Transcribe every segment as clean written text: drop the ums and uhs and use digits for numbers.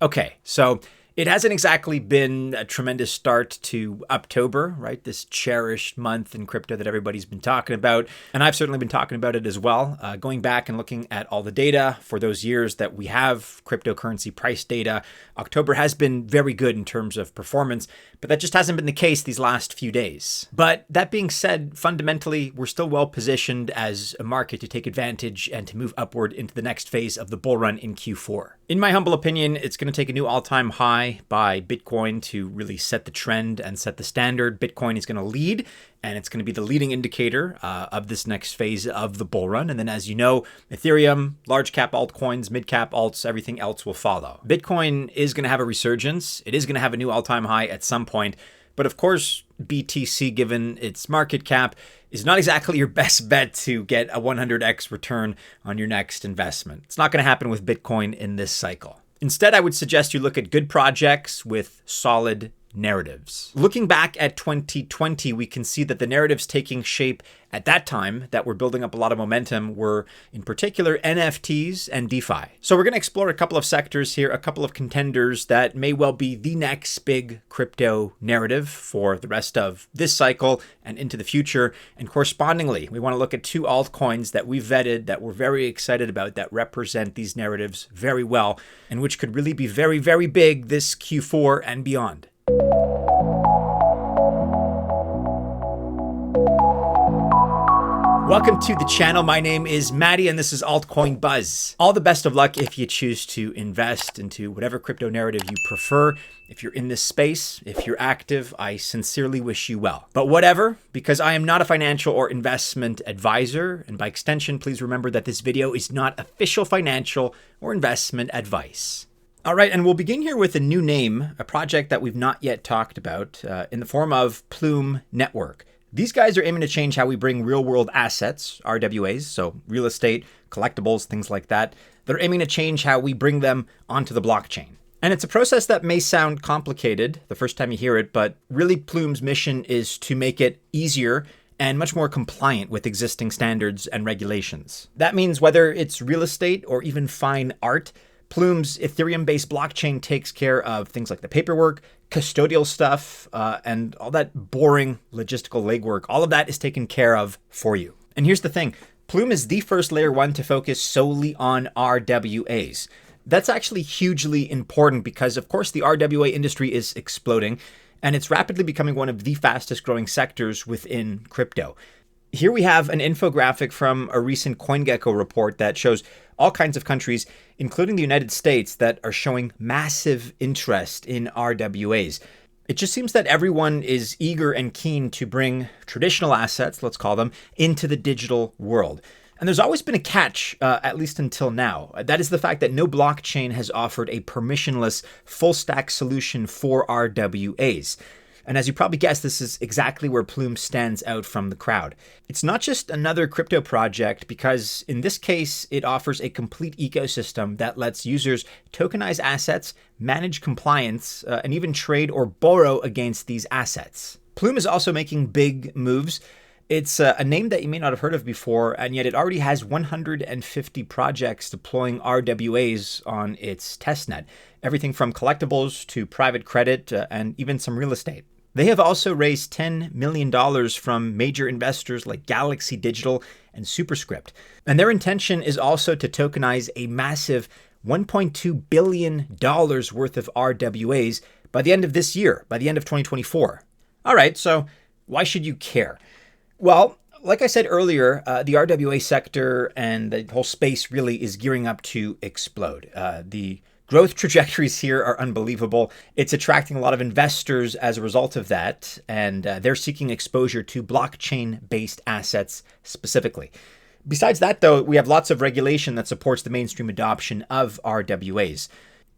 Okay, so it hasn't exactly been a tremendous start to Uptober, right? This cherished month in crypto that everybody's been talking about. And I've certainly been talking about it as well. Going back and looking at all the data for those years that we have cryptocurrency price data, October has been very good in terms of performance, but that just hasn't been the case these last few days. But that being said, fundamentally, we're still well positioned as a market to take advantage and to move upward into the next phase of the bull run in Q4. In my humble opinion, it's going to take a new all-time high by Bitcoin to really set the trend and set the standard. Bitcoin is going to lead, and it's going to be the leading indicator of this next phase of the bull run. And then, as you know, Ethereum, large cap altcoins, mid cap alts, everything else will follow. Bitcoin is going to have a resurgence. It is going to have a new all-time high at some point. But of course, BTC, given its market cap, is not exactly your best bet to get a 100x return on your next investment. It's not going to happen with Bitcoin in this cycle. Instead, I would suggest you look at good projects with solid narratives. Looking back at 2020, we can see that the narratives taking shape at that time that were building up a lot of momentum were, in particular, NFTs and DeFi. So we're going to explore a couple of sectors here, a couple of contenders that may well be the next big crypto narrative for the rest of this cycle and into the future. And correspondingly, we want to look at two altcoins that we vetted, that we're very excited about, that represent these narratives very well, and which could really be very, very big this Q4 and beyond. Welcome to the channel. My name is Maddie, and this is Altcoin Buzz. All the best of luck if you choose to invest into whatever crypto narrative you prefer. If you're in this space, if you're active, I sincerely wish you well. But whatever, because I am not a financial or investment advisor, and by extension, please remember that this video is not official financial or investment advice. All right, and we'll begin here with a new name, a project that we've not yet talked about, in the form of Plume Network. These guys are aiming to change how we bring real-world assets, RWAs, so real estate, collectibles, things like that. They're aiming to change how we bring them onto the blockchain. And it's a process that may sound complicated the first time you hear it, but really Plume's mission is to make it easier and much more compliant with existing standards and regulations. That means whether it's real estate or even fine art, Plume's Ethereum-based blockchain takes care of things like the paperwork, custodial stuff, and all that boring logistical legwork. All of that is taken care of for you. And here's the thing. Plume is the first layer one to focus solely on RWAs. That's actually hugely important because, of course, the RWA industry is exploding, and it's rapidly becoming one of the fastest growing sectors within crypto. Here we have an infographic from a recent CoinGecko report that shows all kinds of countries, including the United States, that are showing massive interest in RWAs. It just seems that everyone is eager and keen to bring traditional assets, let's call them, into the digital world. And there's always been a catch, at least until now. That is the fact that no blockchain has offered a permissionless full stack solution for RWAs. And as you probably guessed, this is exactly where Plume stands out from the crowd. It's not just another crypto project because in this case, it offers a complete ecosystem that lets users tokenize assets, manage compliance, and even trade or borrow against these assets. Plume is also making big moves. It's a name that you may not have heard of before, and yet it already has 150 projects deploying RWAs on its testnet. Everything from collectibles to private credit and even some real estate. They have also raised $10 million from major investors like Galaxy Digital and Superscript. And their intention is also to tokenize a massive $1.2 billion worth of RWAs by the end of this year, by the end of 2024. All right, so why should you care? Well, like I said earlier, the RWA sector and the whole space really is gearing up to explode. The growth trajectories here are unbelievable. It's attracting a lot of investors as a result of that, and they're seeking exposure to blockchain-based assets specifically. Besides that, though, we have lots of regulation that supports the mainstream adoption of RWAs.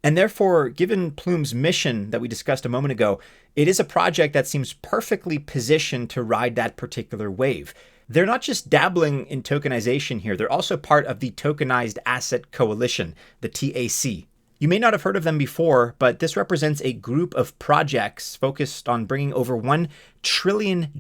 And therefore, given Plume's mission that we discussed a moment ago, it is a project that seems perfectly positioned to ride that particular wave. They're not just dabbling in tokenization here, they're also part of the Tokenized Asset Coalition, the TAC. You may not have heard of them before, but this represents a group of projects focused on bringing over $1 trillion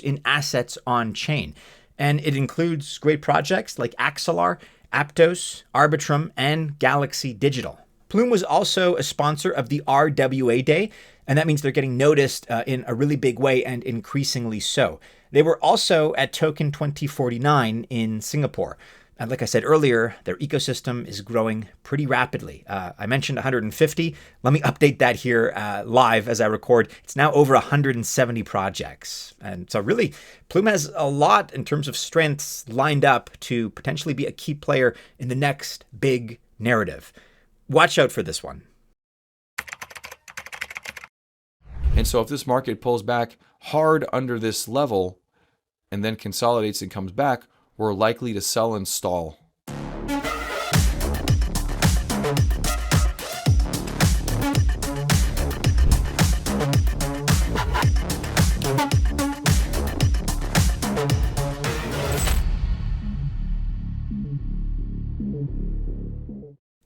in assets on chain. And it includes great projects like Axelar, Aptos, Arbitrum, and Galaxy Digital. Plume was also a sponsor of the RWA Day, and that means they're getting noticed in a really big way and increasingly so. They were also at Token 2049 in Singapore. And like I said earlier, their ecosystem is growing pretty rapidly. I mentioned 150. Let me update that here live as I record. It's now over 170 projects. And so really, Plume has a lot in terms of strengths lined up to potentially be a key player in the next big narrative. Watch out for this one. And so if this market pulls back hard under this level and then consolidates and comes back, we're likely to sell and stall.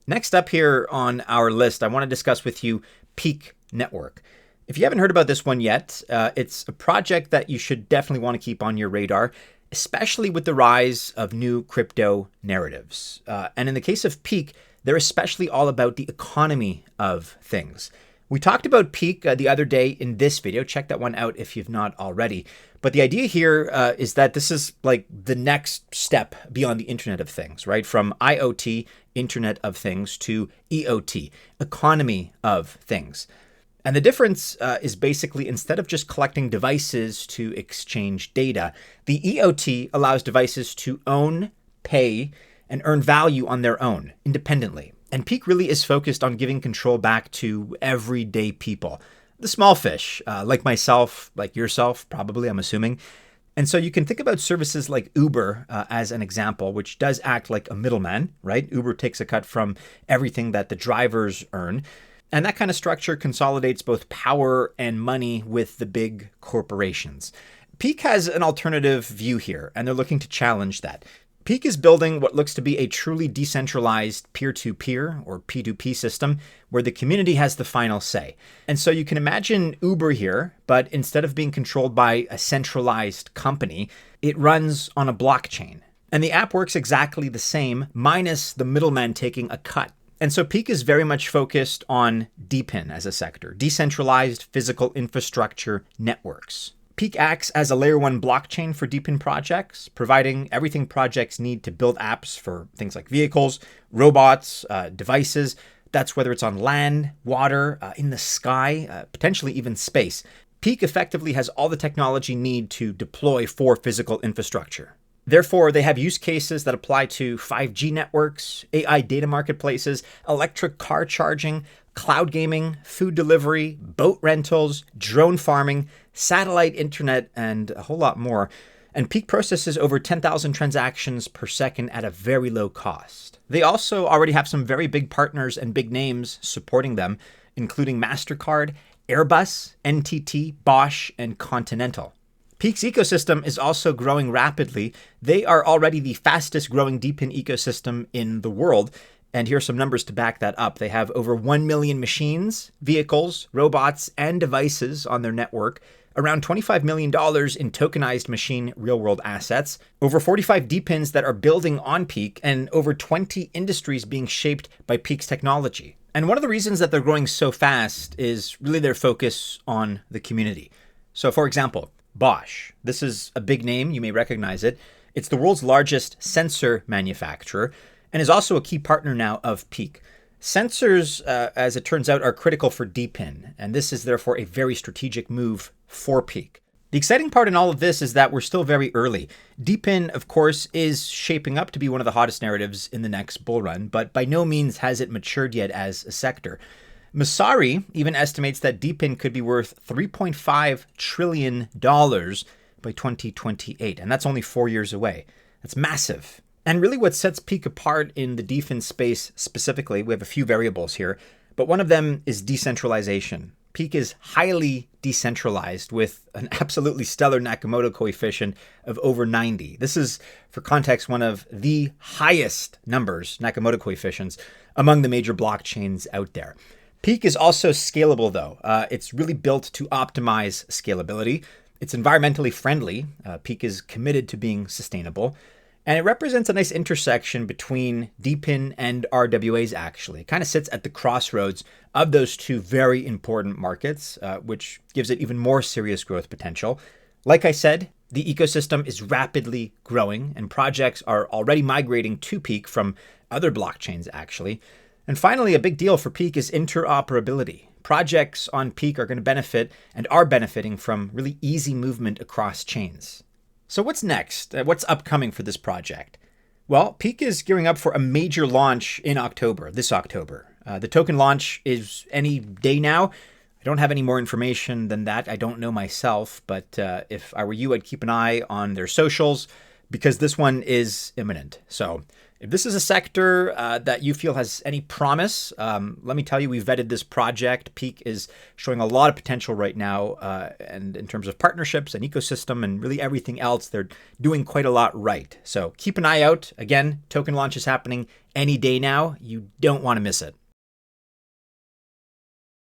Next up here on our list, I want to discuss with you PEAQ Network. If you haven't heard about this one yet, it's a project that you should definitely want to keep on your radar, especially with the rise of new crypto narratives. And in the case of PEAQ, they're especially all about the economy of things. We talked about PEAQ the other day in this video. Check that one out if you've not already. But the idea here is that this is like the next step beyond the Internet of Things, right? From IoT, Internet of Things, to EOT, economy of things. And the difference is basically instead of just collecting devices to exchange data, the EOT allows devices to own, pay, and earn value on their own independently. And PEAQ really is focused on giving control back to everyday people, the small fish, like myself, like yourself, probably, I'm assuming. And so you can think about services like Uber as an example, which does act like a middleman, right? Uber takes a cut from everything that the drivers earn. And that kind of structure consolidates both power and money with the big corporations. PEAQ has an alternative view here, and they're looking to challenge that. PEAQ is building what looks to be a truly decentralized peer-to-peer or P2P system where the community has the final say. And so you can imagine Uber here, but instead of being controlled by a centralized company, it runs on a blockchain. And the app works exactly the same, minus the middleman taking a cut. And so PEAQ is very much focused on DePIN as a sector, decentralized physical infrastructure networks. PEAQ acts as a layer 1 blockchain for DePIN projects, providing everything projects need to build apps for things like vehicles, robots, devices. That's whether it's on land, water, in the sky, potentially even space. PEAQ effectively has all the technology need to deploy for physical infrastructure. Therefore, they have use cases that apply to 5G networks, AI data marketplaces, electric car charging, cloud gaming, food delivery, boat rentals, drone farming, satellite internet, and a whole lot more. And PEAQ processes over 10,000 transactions per second at a very low cost. They also already have some very big partners and big names supporting them, including MasterCard, Airbus, NTT, Bosch, and Continental. PEAQ's ecosystem is also growing rapidly. They are already the fastest growing DePIN ecosystem in the world. And here are some numbers to back that up. They have over 1 million machines, vehicles, robots, and devices on their network, around $25 million in tokenized machine real-world assets, over 45 DePINs that are building on PEAQ, and over 20 industries being shaped by PEAQ's technology. And one of the reasons that they're growing so fast is really their focus on the community. So for example, Bosch. This is a big name. You may recognize it. It's the world's largest sensor manufacturer and is also a key partner now of PEAQ. Sensors, as it turns out, are critical for DePIN, and this is therefore a very strategic move for PEAQ. The exciting part in all of this is that we're still very early. DePIN, of course, is shaping up to be one of the hottest narratives in the next bull run, but by no means has it matured yet as a sector. Masari even estimates that DePIN could be worth $3.5 trillion by 2028, and that's only 4 years away. That's massive. And really what sets PEAQ apart in the DeFin space specifically, we have a few variables here, but one of them is decentralization. PEAQ is highly decentralized with an absolutely stellar Nakamoto coefficient of over 90. This is, for context, one of the highest numbers, Nakamoto coefficients, among the major blockchains out there. PEAQ is also scalable, though. It's really built to optimize scalability. It's environmentally friendly. PEAQ is committed to being sustainable. And it represents a nice intersection between DePIN and RWAs, actually. It kind of sits at the crossroads of those two very important markets, which gives it even more serious growth potential. Like I said, the ecosystem is rapidly growing, and projects are already migrating to PEAQ from other blockchains, actually. And finally, a big deal for PEAQ is interoperability. Projects on PEAQ are going to benefit and are benefiting from really easy movement across chains. So what's next? What's upcoming for this project? Well, PEAQ is gearing up for a major launch in October, this October. The token launch is any day now. I don't have any more information than that. I don't know myself, but if I were you, I'd keep an eye on their socials because this one is imminent. So if this is a sector that you feel has any promise, let me tell you, we've vetted this project. PEAQ is showing a lot of potential right now. And in terms of partnerships and ecosystem and really everything else, they're doing quite a lot right. So keep an eye out. Again, token launch is happening any day now. You don't want to miss it.